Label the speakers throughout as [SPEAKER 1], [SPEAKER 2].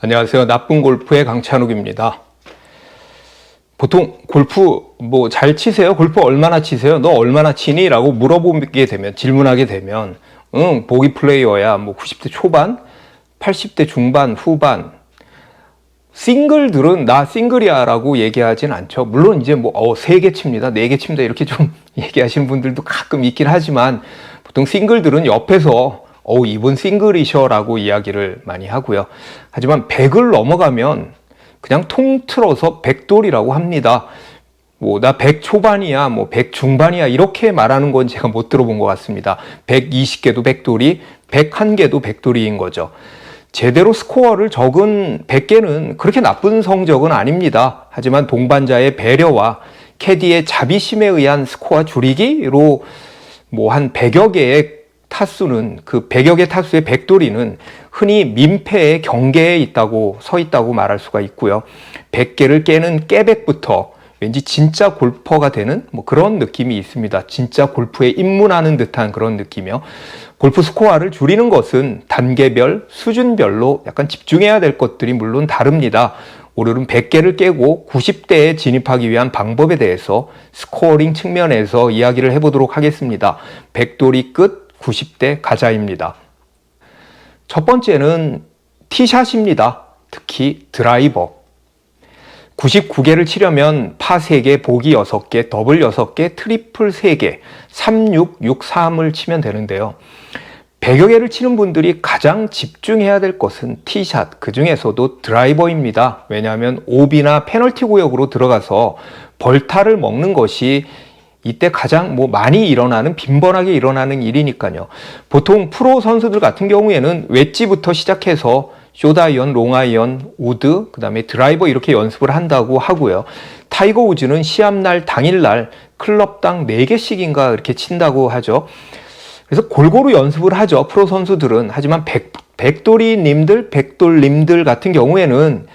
[SPEAKER 1] 안녕하세요. 나쁜 골프의 강찬욱입니다. 보통 골프 잘 치세요? 골프 얼마나 치세요? 너 얼마나 치니? 라고 물어보게 되면, 질문하게 되면, 보기 플레이어야 90대 초반, 80대 중반, 후반. 싱글들은 나 싱글이야 라고 얘기하진 않죠. 물론 이제 3개 칩니다, 4개 칩니다 이렇게 좀 얘기하시는 분들도 가끔 있긴 하지만, 보통 싱글들은 옆에서 이분 싱글이셔 라고 이야기를 많이 하고요. 하지만 100을 넘어가면 그냥 통틀어서 백돌이라고 합니다. 나 100 초반이야, 100 중반이야 이렇게 말하는 건 제가 못 들어본 것 같습니다. 120개도 백돌이, 101개도 백돌이인 거죠. 제대로 스코어를 적은 100개는 그렇게 나쁜 성적은 아닙니다. 하지만 동반자의 배려와 캐디의 자비심에 의한 스코어 줄이기로 한 100여 개의 타수는, 그 100여 개 타수의 백돌이는 흔히 민폐의 경계에 서 있다고 말할 수가 있고요. 100개를 깨는 깨백부터 왠지 진짜 골퍼가 되는 그런 느낌이 있습니다. 진짜 골프에 입문하는 듯한 그런 느낌이요. 골프 스코어를 줄이는 것은 단계별, 수준별로 약간 집중해야 될 것들이 물론 다릅니다. 오늘은 100개를 깨고 90대에 진입하기 위한 방법에 대해서 스코어링 측면에서 이야기를 해보도록 하겠습니다. 백돌이 끝, 90대 가자입니다. 첫 번째는 티샷입니다. 특히 드라이버. 99개를 치려면 파 3개, 보기 6개, 더블 6개, 트리플 3개, 3, 6, 6, 3을 치면 되는데요. 100여 개를 치는 분들이 가장 집중해야 될 것은 티샷, 그 중에서도 드라이버입니다. 왜냐하면 오비나 페널티 구역으로 들어가서 벌타를 먹는 것이 이때 가장 많이 일어나는, 빈번하게 일어나는 일이니까요. 보통 프로 선수들 같은 경우에는 웨지부터 시작해서 숏아이언, 롱아이언, 우드, 그 다음에 드라이버 이렇게 연습을 한다고 하고요. 타이거 우즈는 시합날 당일날 클럽당 4개씩인가 이렇게 친다고 하죠. 그래서 골고루 연습을 하죠, 프로 선수들은. 하지만 백돌님들 같은 경우에는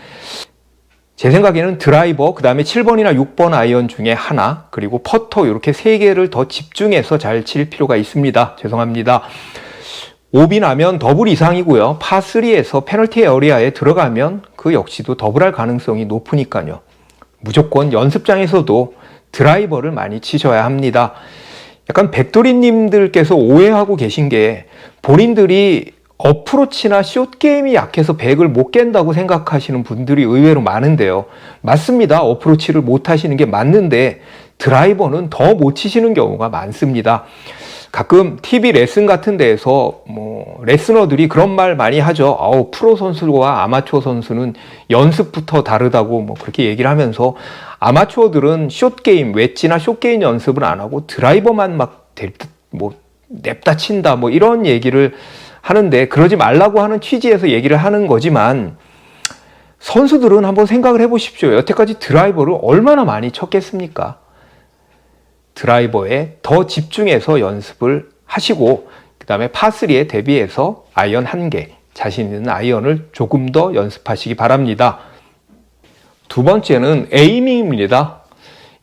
[SPEAKER 1] 제 생각에는 드라이버, 그 다음에 7번이나 6번 아이언 중에 하나, 그리고 퍼터 이렇게 3개를 더 집중해서 잘 칠 필요가 있습니다. 죄송합니다. 오비 나면 더블 이상이고요. 파3에서 페널티 에어리아에 들어가면 그 역시도 더블할 가능성이 높으니까요. 무조건 연습장에서도 드라이버를 많이 치셔야 합니다. 약간 백돌이님들께서 오해하고 계신 게, 본인들이 어프로치나 숏게임이 약해서 100을 못 깬다고 생각하시는 분들이 의외로 많은데요. 맞습니다. 어프로치를 못 하시는 게 맞는데 드라이버는 더 못 치시는 경우가 많습니다. 가끔 TV 레슨 같은 데에서 레스너들이 그런 말 많이 하죠. 프로 선수와 아마추어 선수는 연습부터 다르다고 그렇게 얘기를 하면서, 아마추어들은 숏게임, 웨지나 숏게임 연습을 안 하고 드라이버만 냅다 친다 이런 얘기를 하는데, 그러지 말라고 하는 취지에서 얘기를 하는 거지만, 선수들은 한번 생각을 해보십시오. 여태까지 드라이버를 얼마나 많이 쳤겠습니까? 드라이버에 더 집중해서 연습을 하시고, 그 다음에 파3에 대비해서 아이언 1개, 자신 있는 아이언을 조금 더 연습하시기 바랍니다. 두 번째는 에이밍입니다.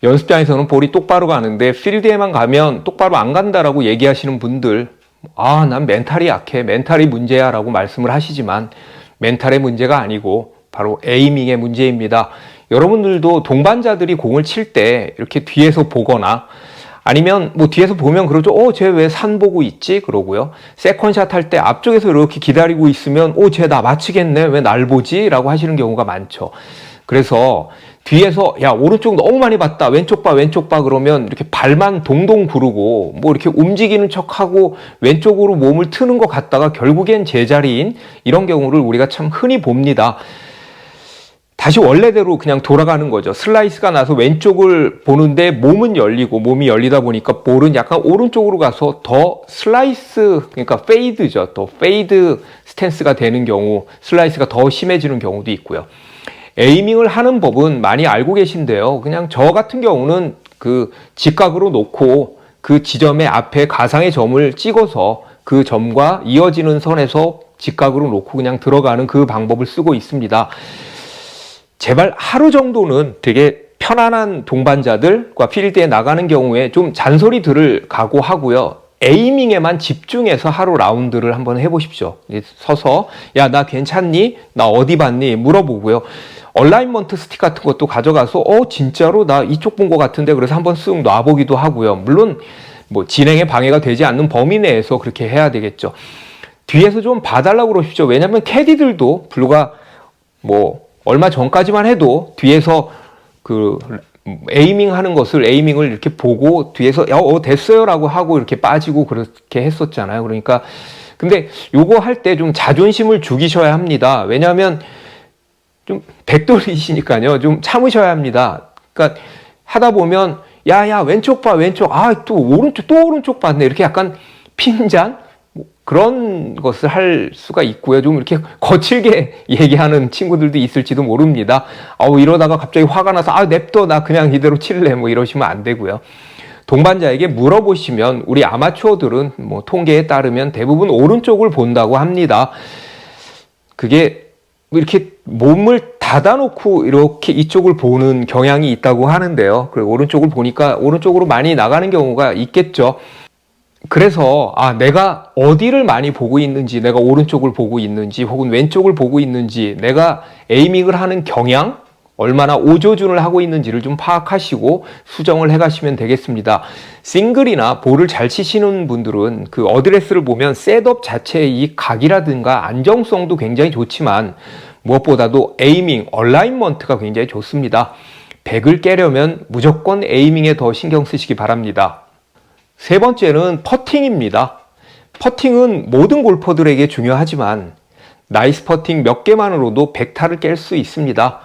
[SPEAKER 1] 연습장에서는 볼이 똑바로 가는데 필드에만 가면 똑바로 안 간다라고 얘기하시는 분들, 난 멘탈이 약해, 멘탈이 문제야 라고 말씀을 하시지만, 멘탈의 문제가 아니고 바로 에이밍의 문제입니다. 여러분들도 동반자들이 공을 칠 때 이렇게 뒤에서 보거나, 아니면 뒤에서 보면 그러죠. 쟤 왜 산 보고 있지? 그러고요. 세컨샷 할 때 앞쪽에서 이렇게 기다리고 있으면 쟤 나 맞히겠네, 왜 날 보지? 라고 하시는 경우가 많죠. 그래서 뒤에서 오른쪽 너무 많이 봤다, 왼쪽 봐 그러면 이렇게 발만 동동 구르고 이렇게 움직이는 척하고 왼쪽으로 몸을 트는 것 같다가 결국엔 제자리인 이런 경우를 우리가 참 흔히 봅니다. 다시 원래대로 그냥 돌아가는 거죠. 슬라이스가 나서 왼쪽을 보는데 몸은 열리고, 몸이 열리다 보니까 볼은 약간 오른쪽으로 가서 더 슬라이스, 그러니까 페이드죠. 더 페이드 스탠스가 되는 경우, 슬라이스가 더 심해지는 경우도 있고요. 에이밍을 하는 법은 많이 알고 계신데요. 그냥 저 같은 경우는 그 직각으로 놓고 그 지점의 앞에 가상의 점을 찍어서 그 점과 이어지는 선에서 직각으로 놓고 그냥 들어가는 그 방법을 쓰고 있습니다. 제발 하루 정도는 되게 편안한 동반자들과 필드에 나가는 경우에 좀 잔소리 들을 각오하고요. 에이밍에만 집중해서 하루 라운드를 한번 해보십시오. 서서 야, 나 괜찮니? 나 어디 봤니? 물어보고요. 얼라이먼트 스틱 같은 것도 가져가서 진짜로 나 이쪽 본 것 같은데 그래서 한번 쓱 놔보기도 하고요. 물론 뭐 진행에 방해가 되지 않는 범위 내에서 그렇게 해야 되겠죠. 뒤에서 좀 봐달라고 그러십시오. 왜냐하면 캐디들도 불과 뭐 얼마 전까지만 해도 뒤에서 그 에이밍을 이렇게 보고 뒤에서 됐어요라고 하고 이렇게 빠지고 그렇게 했었잖아요. 그러니까 근데 요거 할 때 좀 자존심을 죽이셔야 합니다. 왜냐하면 좀 백돌이시니까요. 좀 참으셔야 합니다. 그러니까 하다 보면 야야 왼쪽 봐 왼쪽 또 오른쪽 봤네 이렇게 약간 핀잔 뭐 그런 것을 할 수가 있고요. 좀 이렇게 거칠게 얘기하는 친구들도 있을지도 모릅니다. 이러다가 갑자기 화가 나서 냅둬 나 그냥 이대로 칠래 뭐 이러시면 안 되고요. 동반자에게 물어보시면 우리 아마추어들은 뭐 통계에 따르면 대부분 오른쪽을 본다고 합니다. 그게 이렇게 몸을 닫아놓고 이렇게 이쪽을 보는 경향이 있다고 하는데요. 그리고 오른쪽을 보니까 오른쪽으로 많이 나가는 경우가 있겠죠. 그래서 내가 어디를 많이 보고 있는지, 내가 오른쪽을 보고 있는지 혹은 왼쪽을 보고 있는지, 내가 에이밍을 하는 경향, 얼마나 오조준을 하고 있는지를 좀 파악하시고 수정을 해가시면 되겠습니다. 싱글이나 볼을 잘 치시는 분들은 그 어드레스를 보면 셋업 자체의 이 각이라든가 안정성도 굉장히 좋지만 무엇보다도 에이밍, 얼라인먼트가 굉장히 좋습니다. 100을 깨려면 무조건 에이밍에 더 신경 쓰시기 바랍니다. 세 번째는 퍼팅입니다. 퍼팅은 모든 골퍼들에게 중요하지만 나이스 퍼팅 몇 개만으로도 100타를 깰 수 있습니다.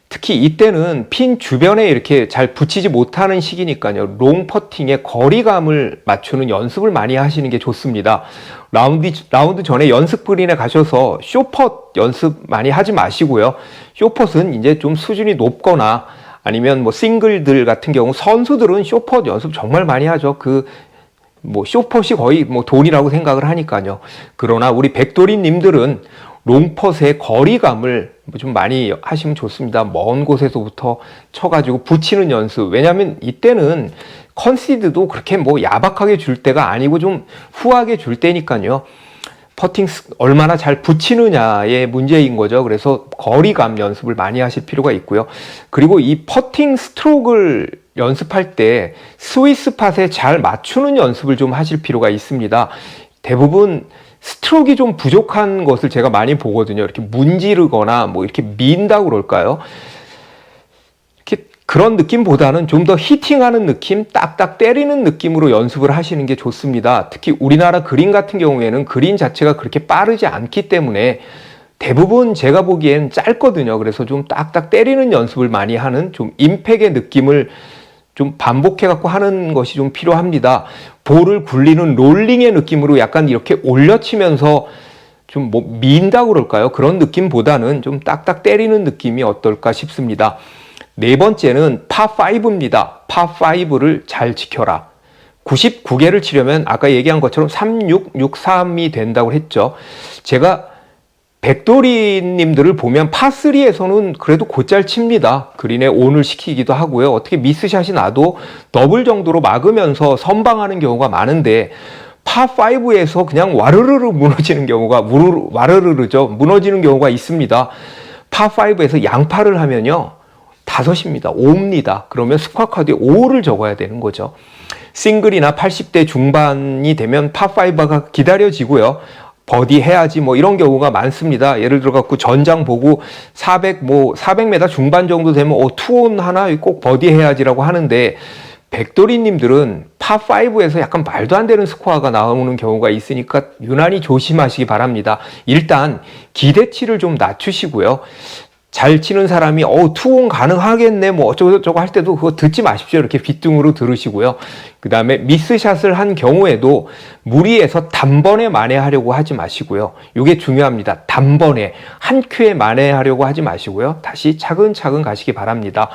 [SPEAKER 1] 특히 이때는 핀 주변에 이렇게 잘 붙이지 못하는 시기니까요. 롱 퍼팅의 거리감을 맞추는 연습을 많이 하시는 게 좋습니다. 라운드 전에 연습 그린에 가셔서 쇼펫 연습 많이 하지 마시고요. 쇼펫은 이제 좀 수준이 높거나 아니면 뭐 싱글들 같은 경우 선수들은 쇼펫 연습 정말 많이 하죠. 뭐 쇼펫이 거의 뭐 돈이라고 생각을 하니까요. 그러나 우리 백돌이님들은 롱펫의 거리감을 좀 많이 하시면 좋습니다. 먼 곳에서부터 쳐가지고 붙이는 연습. 왜냐하면 이때는 컨시드도 그렇게 뭐 야박하게 줄 때가 아니고 좀 후하게 줄 때니까요. 퍼팅 얼마나 잘 붙이느냐의 문제인 거죠. 그래서 거리감 연습을 많이 하실 필요가 있고요. 그리고 이 퍼팅 스트로크를 연습할 때 스위스 팟에 잘 맞추는 연습을 좀 하실 필요가 있습니다. 대부분 스트로크가 좀 부족한 것을 제가 많이 보거든요. 이렇게 문지르거나 뭐 이렇게 민다고 그럴까요? 이렇게 그런 느낌보다는 좀 더 히팅하는 느낌, 딱딱 때리는 느낌으로 연습을 하시는 게 좋습니다. 특히 우리나라 그린 같은 경우에는 그린 자체가 그렇게 빠르지 않기 때문에 대부분 제가 보기엔 짧거든요. 그래서 좀 딱딱 때리는 연습을 많이 하는 좀 임팩의 느낌을 좀 반복해갖고 하는 것이 좀 필요합니다. 볼을 굴리는 롤링의 느낌으로 약간 이렇게 올려치면서 좀 뭐 민다고 그럴까요? 그런 느낌보다는 좀 딱딱 때리는 느낌이 어떨까 싶습니다. 네 번째는 파5입니다. 파5를 잘 지켜라. 99개를 치려면 아까 얘기한 것처럼 3663이 된다고 했죠. 제가 백돌이님들을 보면 파3에서는 그래도 곧잘 칩니다. 그린에 온을 시키기도 하고요. 어떻게 미스샷이 나도 더블 정도로 막으면서 선방하는 경우가 많은데 파5에서 그냥 와르르르 무너지는 경우가 무너지는 경우가 있습니다. 파5에서 양파를 하면요 5입니다. 5입니다. 그러면 스코어 카드에 5를 적어야 되는 거죠. 싱글이나 80대 중반이 되면 파5가 기다려지고요. 버디 해야지 뭐 이런 경우가 많습니다. 예를 들어 갖고 전장 보고 400m 중반 정도 되면 투온 하나 꼭 버디 해야지라고 하는데 백돌이님들은 파5에서 약간 말도 안 되는 스코어가 나오는 경우가 있으니까 유난히 조심하시기 바랍니다. 일단 기대치를 좀 낮추시고요. 잘 치는 사람이 투혼 가능하겠네 뭐 어쩌고저쩌고 할 때도 그거 듣지 마십시오. 이렇게 빗등으로 들으시고요. 그 다음에 미스샷을 한 경우에도 무리해서 단번에 만회하려고 하지 마시고요. 이게 중요합니다. 단번에 한 큐에 만회하려고 하지 마시고요. 다시 차근차근 가시기 바랍니다.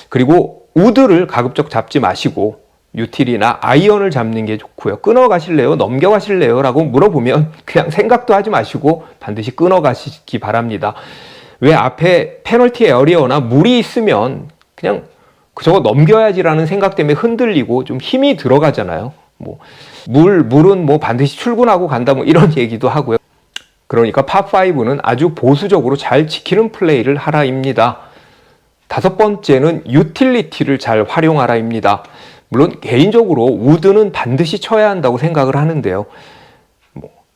[SPEAKER 1] 그리고 우드를 가급적 잡지 마시고 유틸이나 아이언을 잡는 게 좋고요. 끊어 가실래요? 넘겨 가실래요? 라고 물어보면 그냥 생각도 하지 마시고 반드시 끊어 가시기 바랍니다. 왜 앞에 페널티 에어리어나 물이 있으면 그냥 저거 넘겨야지라는 생각 때문에 흔들리고 좀 힘이 들어가잖아요. 물은 뭐 반드시 출근하고 간다 뭐 이런 얘기도 하고요. 그러니까 파5는 아주 보수적으로 잘 지키는 플레이를 하라입니다. 다섯 번째는 유틸리티를 잘 활용하라입니다. 물론 개인적으로 우드는 반드시 쳐야 한다고 생각을 하는데요.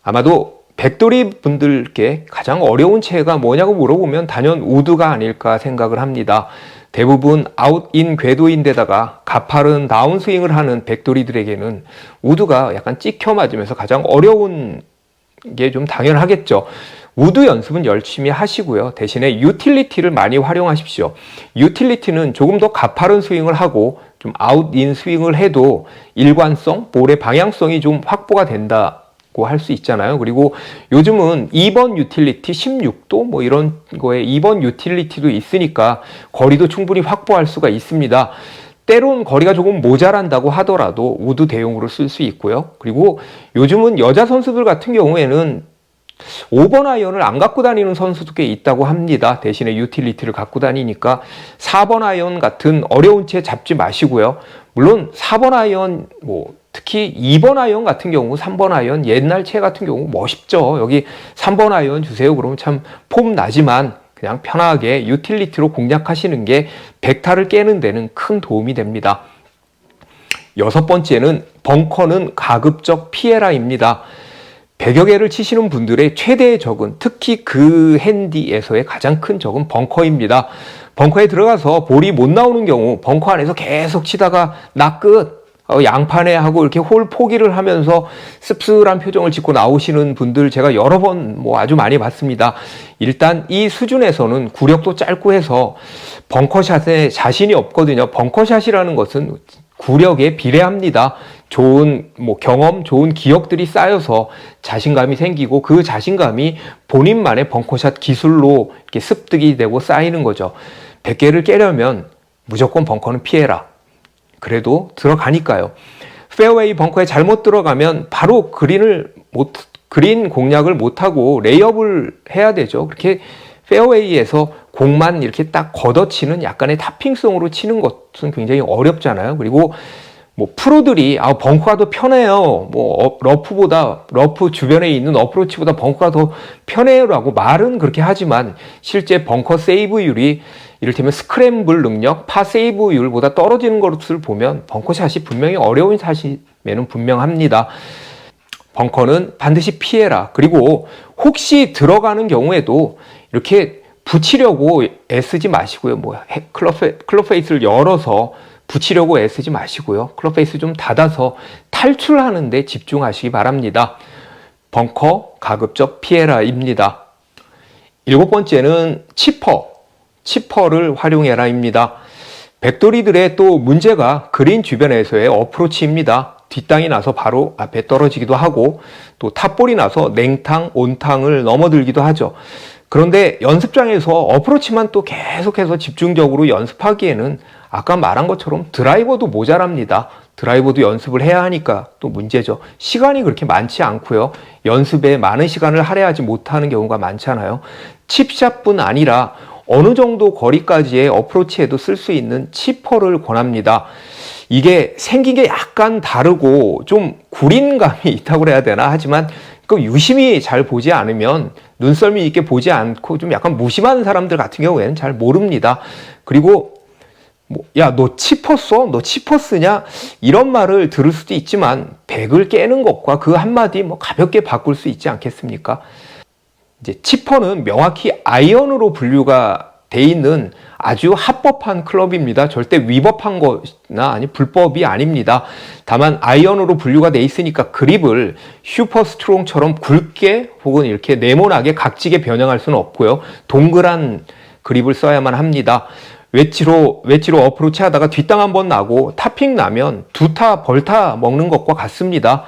[SPEAKER 1] 아마도 백돌이 분들께 가장 어려운 채가 뭐냐고 물어보면 단연 우드가 아닐까 생각을 합니다. 대부분 아웃인 궤도인데다가 가파른 다운스윙을 하는 백돌이들에게는 우드가 약간 찍혀 맞으면서 가장 어려운 게 좀 당연하겠죠. 우드 연습은 열심히 하시고요. 대신에 유틸리티를 많이 활용하십시오. 유틸리티는 조금 더 가파른 스윙을 하고 좀 아웃인 스윙을 해도 일관성, 볼의 방향성이 좀 확보가 된다고 할 수 있잖아요. 그리고 요즘은 2번 유틸리티 16도 뭐 이런 거에 2번 유틸리티도 있으니까 거리도 충분히 확보할 수가 있습니다. 때론 거리가 조금 모자란다고 하더라도 우드 대용으로 쓸 수 있고요. 그리고 요즘은 여자 선수들 같은 경우에는 5번 아이언을 안 갖고 다니는 선수도 꽤 있다고 합니다. 대신에 유틸리티를 갖고 다니니까 4번 아이언 같은 어려운 채 잡지 마시고요. 물론 4번 아이언 특히 2번 아이언 같은 경우 3번 아이언 옛날 채 같은 경우 멋있죠. 여기 3번 아이언 주세요. 그러면 참 폼 나지만 그냥 편하게 유틸리티로 공략하시는 게 백타를 깨는 데는 큰 도움이 됩니다. 여섯 번째는 벙커는 가급적 피해라입니다. 100여 개를 치시는 분들의 최대의 적은 특히 그 핸디에서의 가장 큰 적은 벙커입니다. 벙커에 들어가서 볼이 못 나오는 경우 벙커 안에서 계속 치다가 나 끝 양판에 하고 이렇게 홀 포기를 하면서 씁쓸한 표정을 짓고 나오시는 분들 제가 여러 번 아주 많이 봤습니다. 일단 이 수준에서는 구력도 짧고 해서 벙커샷에 자신이 없거든요. 벙커샷이라는 것은 구력에 비례합니다. 좋은 경험, 좋은 기억들이 쌓여서 자신감이 생기고 그 자신감이 본인만의 벙커샷 기술로 이렇게 습득이 되고 쌓이는 거죠. 100개를 깨려면 무조건 벙커는 피해라. 그래도 들어가니까요. 페어웨이 벙커에 잘못 들어가면 바로 그린 공략을 못하고 레이업을 해야 되죠. 그렇게 페어웨이에서 공만 이렇게 딱 걷어치는 약간의 탑핑성으로 치는 것은 굉장히 어렵잖아요. 그리고 프로들이 벙커가 더 편해요. 러프 주변에 있는 어프로치보다 벙커가 더 편해요라고 말은 그렇게 하지만 실제 벙커 세이브율이 이를테면 스크램블 능력, 파 세이브율보다 떨어지는 것을 보면 벙커샷이 분명히 어려운 샷임에는 분명합니다. 벙커는 반드시 피해라. 그리고 혹시 들어가는 경우에도 이렇게 붙이려고 애쓰지 마시고요. 클럽 페이스를 열어서 붙이려고 애쓰지 마시고요. 클럽 페이스 좀 닫아서 탈출하는 데 집중하시기 바랍니다. 벙커 가급적 피해라입니다. 일곱 번째는 치퍼를 활용해라입니다. 백돌이들의 또 문제가 그린 주변에서의 어프로치입니다. 뒷땅이 나서 바로 앞에 떨어지기도 하고 또 탑볼이 나서 냉탕, 온탕을 넘어들기도 하죠. 그런데 연습장에서 어프로치만 또 계속해서 집중적으로 연습하기에는 아까 말한 것처럼 드라이버도 모자랍니다. 드라이버도 연습을 해야 하니까 또 문제죠. 시간이 그렇게 많지 않고요. 연습에 많은 시간을 할애하지 못하는 경우가 많잖아요. 칩샷뿐 아니라 어느 정도 거리까지의 어프로치에도 쓸 수 있는 치퍼를 권합니다. 이게 생긴 게 약간 다르고 좀 구린감이 있다고 해야 되나 하지만 그 유심히 잘 보지 않으면 눈썰미 있게 보지 않고 좀 약간 무심한 사람들 같은 경우에는 잘 모릅니다. 그리고 야, 너 치퍼 써? 너 치퍼 쓰냐? 이런 말을 들을 수도 있지만 100을 깨는 것과 그 한마디 가볍게 바꿀 수 있지 않겠습니까? 이제 치퍼는 명확히 아이언으로 분류가 돼 있는 아주 합법한 클럽입니다. 절대 위법한 거나 아니 불법이 아닙니다. 다만 아이언으로 분류가 돼 있으니까 그립을 슈퍼 스트롱처럼 굵게 혹은 이렇게 네모나게 각지게 변형할 수는 없고요. 동그란 그립을 써야만 합니다. 웨지로 어프로치 하다가 뒷땅 한번 나고 탑핑 나면 두타 벌타 먹는 것과 같습니다.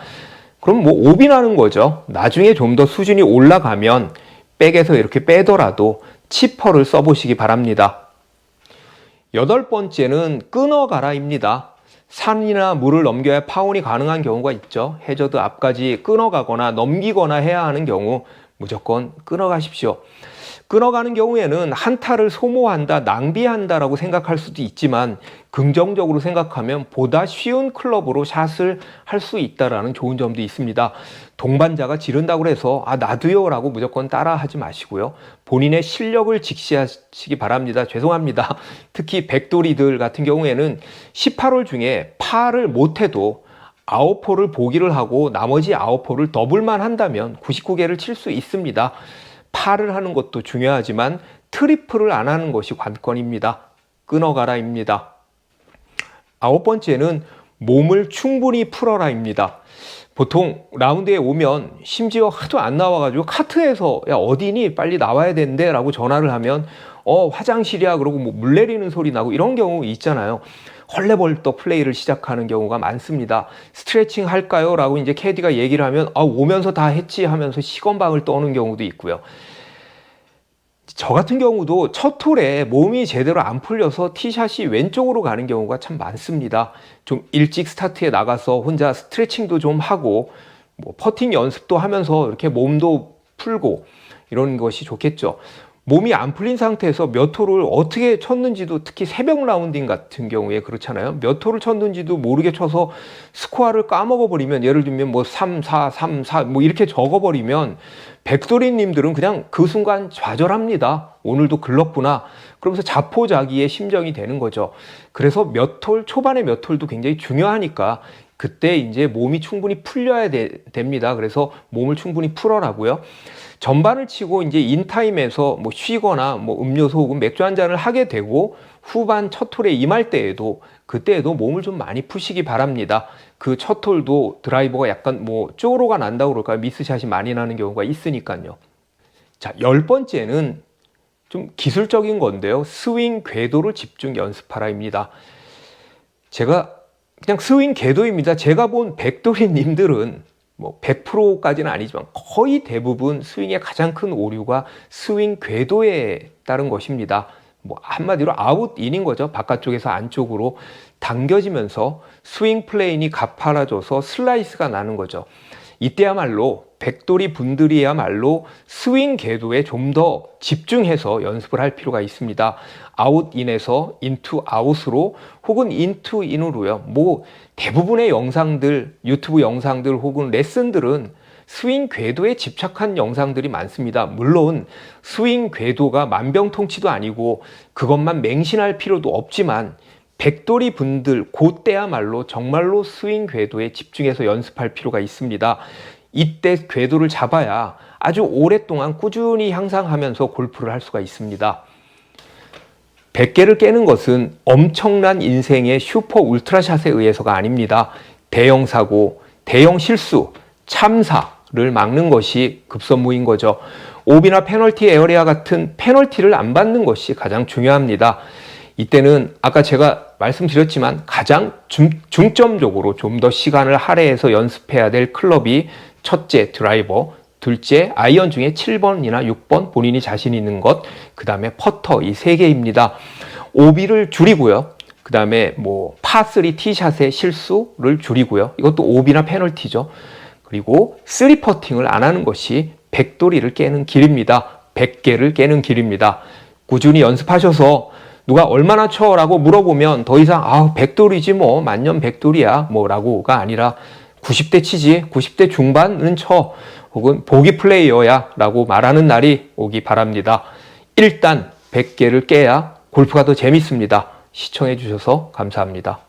[SPEAKER 1] 그럼 오비 나는 거죠. 나중에 좀 더 수준이 올라가면 백에서 이렇게 빼더라도 치퍼를 써보시기 바랍니다. 여덟 번째는 끊어가라입니다. 산이나 물을 넘겨야 파온이 가능한 경우가 있죠. 해저드 앞까지 끊어가거나 넘기거나 해야 하는 경우 무조건 끊어가십시오. 끊어가는 경우에는 한타를 소모한다, 낭비한다라고 생각할 수도 있지만 긍정적으로 생각하면 보다 쉬운 클럽으로 샷을 할 수 있다라는 좋은 점도 있습니다. 동반자가 지른다고 해서 나도요 라고 무조건 따라하지 마시고요. 본인의 실력을 직시하시기 바랍니다. 죄송합니다. 특히 백돌이들 같은 경우에는 18홀 중에 파를 못해도 9홀을 보기를 하고 나머지 9홀을 더블만 한다면 99개를 칠 수 있습니다. 파를 하는 것도 중요하지만 트리플을 안 하는 것이 관건입니다. 끊어가라입니다. 9번째는 몸을 충분히 풀어라입니다. 보통 라운드에 오면 심지어 하도 안 나와가지고 카트에서 야 어디니 빨리 나와야 되는데 라고 전화를 하면 화장실이야 그러고 뭐 물 내리는 소리 나고 이런 경우 있잖아요. 헐레벌떡 플레이를 시작하는 경우가 많습니다. 스트레칭 할까요? 라고 이제 캐디가 얘기를 하면 오면서 다 했지 하면서 시건방을 떠는 경우도 있고요. 저 같은 경우도 첫 홀에 몸이 제대로 안 풀려서 티샷이 왼쪽으로 가는 경우가 참 많습니다. 좀 일찍 스타트에 나가서 혼자 스트레칭도 좀 하고 뭐 퍼팅 연습도 하면서 이렇게 몸도 풀고 이런 것이 좋겠죠. 몸이 안 풀린 상태에서 몇 홀을 어떻게 쳤는지도 특히 새벽 라운딩 같은 경우에 그렇잖아요. 몇 홀을 쳤는지도 모르게 쳐서 스코어를 까먹어버리면 예를 들면 뭐 3, 4, 3, 4 뭐 이렇게 적어버리면 백돌이님들은 그냥 그 순간 좌절합니다. 오늘도 글렀구나. 그러면서 자포자기의 심정이 되는 거죠. 그래서 몇 홀, 초반에 몇 홀도 굉장히 중요하니까 그때 이제 몸이 충분히 풀려야 됩니다. 그래서 몸을 충분히 풀어라고요. 전반을 치고 이제 인타임에서 뭐 쉬거나 뭐 음료수 혹은 맥주 한 잔을 하게 되고 후반 첫 홀에 임할 때에도 그때에도 몸을 좀 많이 푸시기 바랍니다. 그 첫 홀도 드라이버가 약간 뭐 쪼로가 난다고 그럴까요? 미스샷이 많이 나는 경우가 있으니까요. 자, 10번째는 좀 기술적인 건데요. 스윙 궤도를 집중 연습하라입니다. 제가 그냥 스윙 궤도입니다. 제가 본 백돌이님들은 뭐 100%까지는 아니지만 거의 대부분 스윙의 가장 큰 오류가 스윙 궤도에 따른 것입니다. 뭐 한마디로 아웃인인 거죠. 바깥쪽에서 안쪽으로 당겨지면서 스윙 플레인이 가파라져서 슬라이스가 나는 거죠. 이때야말로 백돌이 분들이야말로 스윙 궤도에 좀 더 집중해서 연습을 할 필요가 있습니다. 아웃인에서 인투 아웃으로 혹은 인투 인으로요. 뭐 대부분의 영상들, 유튜브 영상들 혹은 레슨들은 스윙 궤도에 집착한 영상들이 많습니다. 물론 스윙 궤도가 만병통치도 아니고 그것만 맹신할 필요도 없지만 백돌이 분들 그때야말로 정말로 스윙 궤도에 집중해서 연습할 필요가 있습니다. 이때 궤도를 잡아야 아주 오랫동안 꾸준히 향상하면서 골프를 할 수가 있습니다. 100개를 깨는 것은 엄청난 인생의 슈퍼 울트라샷에 의해서가 아닙니다. 대형 사고, 대형 실수, 참사를 막는 것이 급선무인 거죠. 오비나 페널티 에어리아 같은 페널티를 안 받는 것이 가장 중요합니다. 이때는 아까 제가 말씀드렸지만 가장 중점적으로 좀 더 시간을 할애해서 연습해야 될 클럽이 첫째 드라이버, 둘째 아이언 중에 7번이나 6번 본인이 자신 있는 것, 그 다음에 퍼터 이 세 개입니다. 오비를 줄이고요. 그 다음에 뭐 파3 티샷의 실수를 줄이고요. 이것도 오비나 페널티죠. 그리고 3퍼팅을 안 하는 것이 백돌이를 깨는 길입니다. 100개를 깨는 길입니다. 꾸준히 연습하셔서 누가 얼마나 쳐? 라고 물어보면 더 이상 백돌이지 뭐 만년 백돌이야 뭐 라고가 아니라 90대 치지 90대 중반은 쳐 혹은 보기 플레이어야 라고 말하는 날이 오기 바랍니다. 일단 100개를 깨야 골프가 더 재밌습니다. 시청해 주셔서 감사합니다.